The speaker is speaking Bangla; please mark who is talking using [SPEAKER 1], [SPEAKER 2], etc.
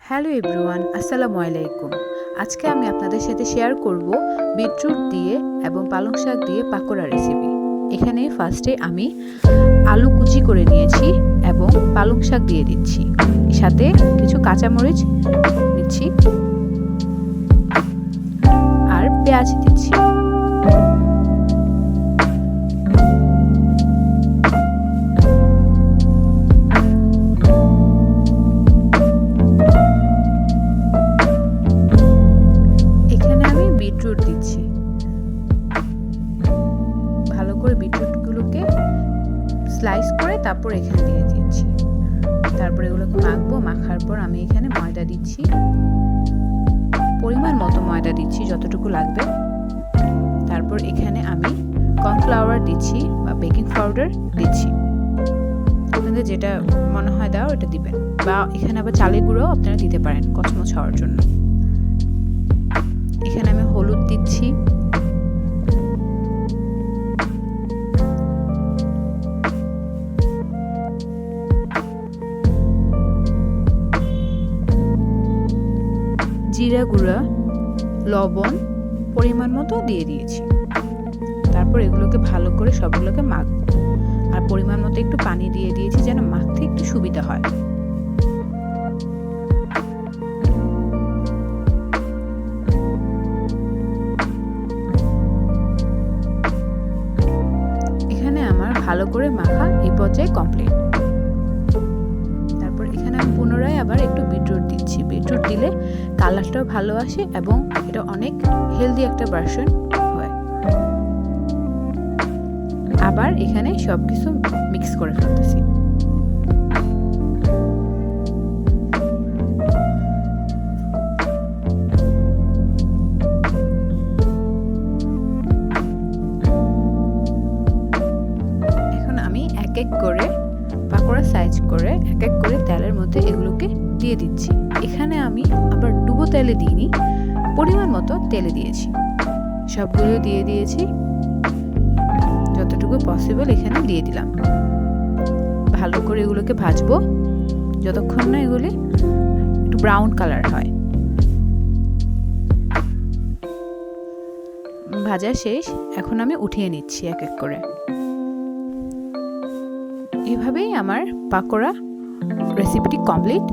[SPEAKER 1] হ্যালো এভরিওয়ান, আসসালামু আলাইকুম। আজকে আমি আপনাদের সাথে শেয়ার করব বিটরুট দিয়ে এবং পালং শাক দিয়ে পাকোড়া রেসিপি। এখানে ফার্স্টে আমি আলু কুচি করে নিয়েছি এবং পালং শাক দিয়ে দিচ্ছি, সাথে কিছু কাঁচামরিচ নিচ্ছি আর পেঁয়াজ দিচ্ছি। বিটরুট দিচ্ছি, ভালো করে বিটরুটগুলোকে স্লাইস করে তারপর এখানে দিয়ে দিচ্ছি। তারপর এগুলোকে মাখবো। মাখার পর আমি এখানে ময়দা দিচ্ছি, পরিমাণ মতো ময়দা দিচ্ছি যতটুকু লাগবে। তারপর এখানে আমি কর্নফ্লাওয়ার দিচ্ছি বা বেকিং পাউডার দিচ্ছি, আপনাদের যেটা মনে হয় দাও এটা দিবেন, বা এখানে আবার চালের গুঁড়োও আপনারা দিতে পারেন কচমচ হওয়ার জন্য। এখানে আমি হলুদ দিচ্ছি, জিরা গুঁড়া, লবণ পরিমাণ মতো দিয়ে দিয়েছি। তারপর এগুলোকে ভালো করে সবগুলোকে মাখবো, আর পরিমাণ মতো একটু পানি দিয়ে দিয়েছি যেন মাখতে একটু সুবিধা হয়। আমার ভালো করে মাখা এই পর্যায়ে কমপ্লিট। তারপর এখানে আমি পুনরায় আবার একটু বিটরুট দিচ্ছি। বিটরুট দিলে কালারটাও ভালো আসে এবং এটা অনেক হেলদি একটা ভার্সন হয়। আবার এখানে সবকিছু মিক্স করে ফেলতেছি। এক এক করে পাকোড়া সাইজ করে এক এক করে তেলের মধ্যে এগুলোকে দিয়ে দিচ্ছি। এখানে আমি আবার ডুবো তেলে দিইনি, পরিমাণ মতো তেলে দিয়েছি। সবগুলো দিয়ে দিয়েছি, যতটুকু পসিবল এখানে দিয়ে দিলাম। ভালো করে এগুলোকে ভাজবো যতক্ষণ না এগুলি একটু ব্রাউন কালার হয়। ভাজা শেষ, এখন আমি উঠিয়ে নিচ্ছি এক এক করে। এভাবেই আমার পাকোড়া রেসিপিটি কমপ্লিট।